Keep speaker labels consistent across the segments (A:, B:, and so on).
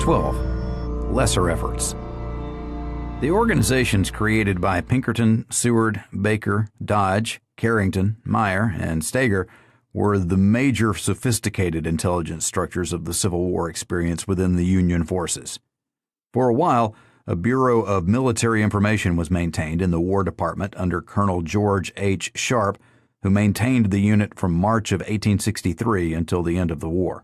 A: 12. Lesser efforts. The organizations created by Pinkerton, Seward, Baker, Dodge, Carrington, Meyer, and Steger were the major sophisticated intelligence structures of the Civil War experience within the Union forces. For a while, a Bureau of Military Information was maintained in the War Department under Colonel George H. Sharp, who maintained the unit from March of 1863 until the end of the war.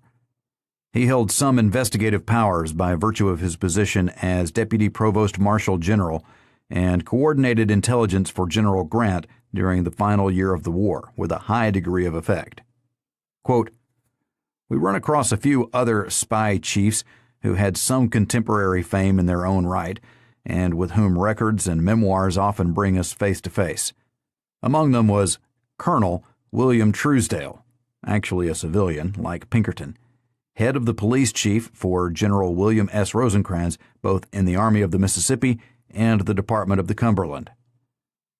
A: He held some investigative powers by virtue of his position as Deputy Provost Marshal General and coordinated intelligence for General Grant during the final year of the war with a high degree of effect. Quote, "We run across a few other spy chiefs who had some contemporary fame in their own right, and with whom records and memoirs often bring us face to face. Among them was Colonel William Truesdale, actually a civilian like Pinkerton, head of the police chief for General William S. Rosecrans, both in the Army of the Mississippi and the Department of the Cumberland.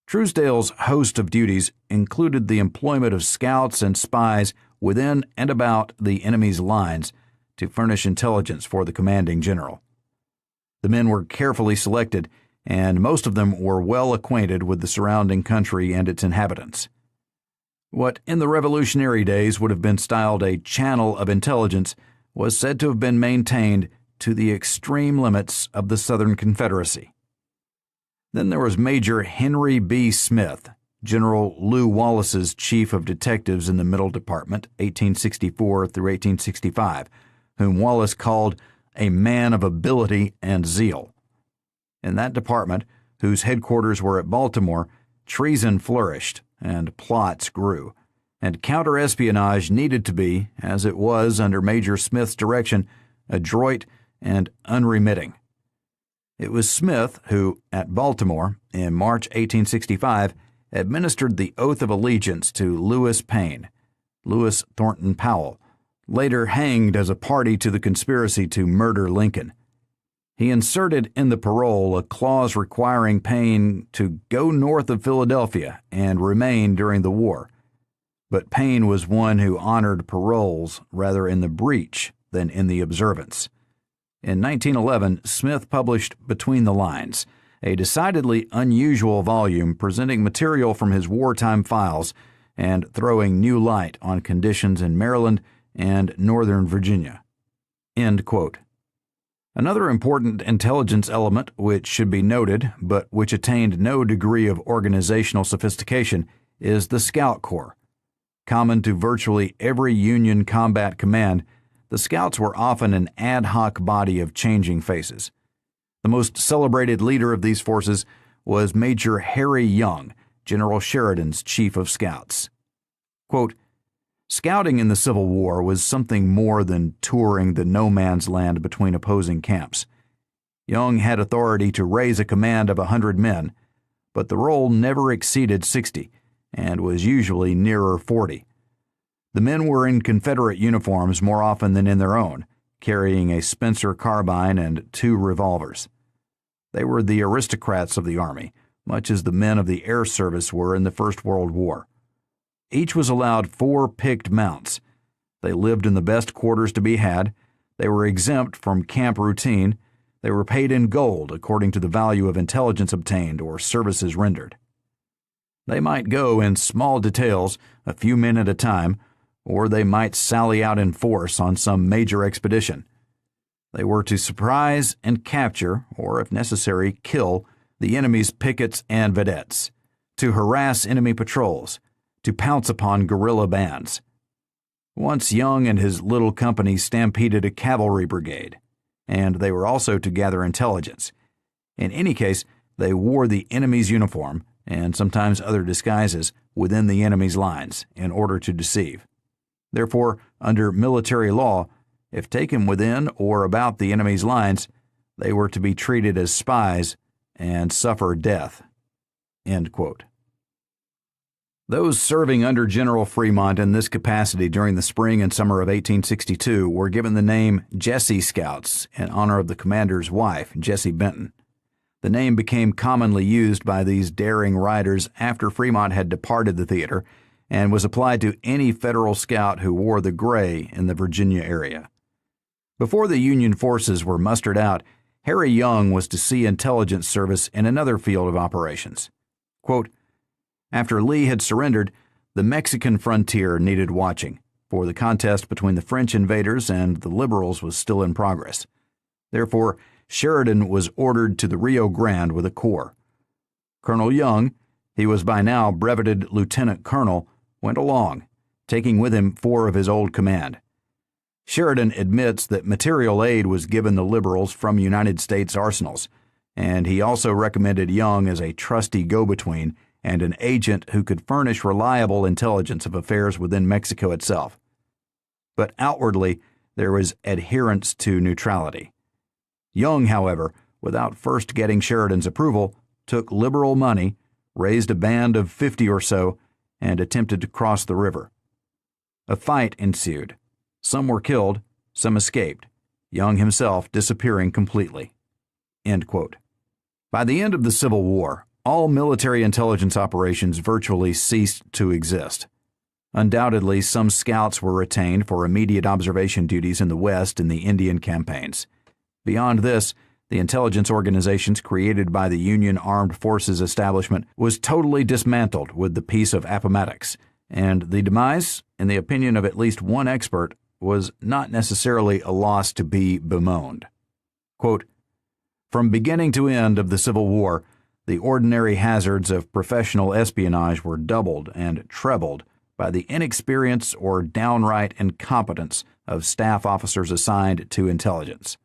A: Truesdale's host of duties included the employment of scouts and spies within and about the enemy's lines to furnish intelligence for the commanding general. The men were carefully selected, and most of them were well acquainted with the surrounding country and its inhabitants. What in the Revolutionary days would have been styled a channel of intelligence was said to have been maintained to the extreme limits of the Southern Confederacy. Then there was Major Henry B. Smith, General Lew Wallace's chief of detectives in the Middle Department, 1864 through 1865, whom Wallace called a man of ability and zeal. In that department, whose headquarters were at Baltimore, treason flourished and plots grew, and counter-espionage needed to be, as it was under Major Smith's direction, adroit and unremitting. It was Smith who, at Baltimore, in March 1865, administered the oath of allegiance to Lewis Payne, Lewis Thornton Powell, later hanged as a party to the conspiracy to murder Lincoln. He inserted in the parole a clause requiring Payne to go north of Philadelphia and remain during the war. But Payne was one who honored paroles rather in the breach than in the observance. In 1911, Smith published Between the Lines, a decidedly unusual volume presenting material from his wartime files and throwing new light on conditions in Maryland and Northern Virginia." End quote. Another important intelligence element which should be noted, but which attained no degree of organizational sophistication, is the Scout Corps. Common to virtually every Union combat command, the Scouts were often an ad hoc body of changing faces. The most celebrated leader of these forces was Major Harry Young, General Sheridan's chief of scouts. Quote, "Scouting in the Civil War was something more than touring the no-man's land between opposing camps. Young had authority to raise a command of 100 men, but the roll never exceeded 60 and was usually nearer 40. The men were in Confederate uniforms more often than in their own, carrying a Spencer carbine and 2 revolvers. They were the aristocrats of the Army, much as the men of the Air Service were in the First World War. Each was allowed 4 picked mounts. They lived in the best quarters to be had. They were exempt from camp routine. They were paid in gold according to the value of intelligence obtained or services rendered. They might go in small details, a few men at a time, or they might sally out in force on some major expedition. They were to surprise and capture, or if necessary, kill, the enemy's pickets and vedettes, to harass enemy patrols, to pounce upon guerrilla bands. Once Young and his little company stampeded a cavalry brigade, and they were also to gather intelligence. In any case, they wore the enemy's uniform, and sometimes other disguises, within the enemy's lines in order to deceive. Therefore, under military law, if taken within or about the enemy's lines, they were to be treated as spies and suffer death." End quote. Those serving under General Fremont in this capacity during the spring and summer of 1862 were given the name Jessie Scouts in honor of the commander's wife, Jessie Benton. The name became commonly used by these daring riders after Fremont had departed the theater and was applied to any Federal scout who wore the gray in the Virginia area. Before the Union forces were mustered out, Harry Young was to see intelligence service in another field of operations. Quote, "After Lee had surrendered, the Mexican frontier needed watching, for the contest between the French invaders and the Liberals was still in progress. Therefore, Sheridan was ordered to the Rio Grande with a corps. Colonel Young, he was by now breveted lieutenant colonel, went along, taking with him 4 of his old command. Sheridan admits that material aid was given the Liberals from United States arsenals, and he also recommended Young as a trusty go-between and an agent who could furnish reliable intelligence of affairs within Mexico itself. But outwardly, there was adherence to neutrality. Young, however, without first getting Sheridan's approval, took liberal money, raised a band of 50 or so, and attempted to cross the river. A fight ensued. Some were killed, some escaped, Young himself disappearing completely." End quote. By the end of the Civil War, all military intelligence operations virtually ceased to exist. Undoubtedly, some scouts were retained for immediate observation duties in the West in the Indian campaigns. Beyond this, the intelligence organizations created by the Union Armed Forces establishment was totally dismantled with the Peace of Appomattox, and the demise, in the opinion of at least one expert, was not necessarily a loss to be bemoaned. Quote, "From beginning to end of the Civil War, the ordinary hazards of professional espionage were doubled and trebled by the inexperience or downright incompetence of staff officers assigned to intelligence.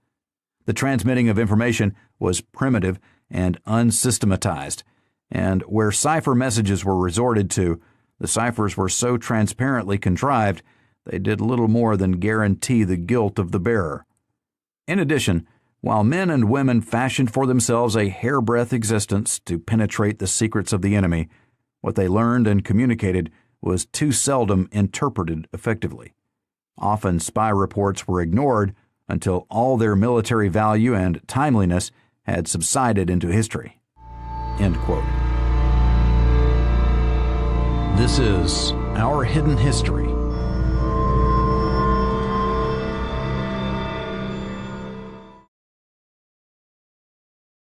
A: The transmitting of information was primitive and unsystematized, and where cipher messages were resorted to, the ciphers were so transparently contrived they did little more than guarantee the guilt of the bearer. In addition, while men and women fashioned for themselves a hairbreadth existence to penetrate the secrets of the enemy, what they learned and communicated was too seldom interpreted effectively. Often spy reports were ignored until all their military value and timeliness had subsided into history." End quote. This is Our Hidden History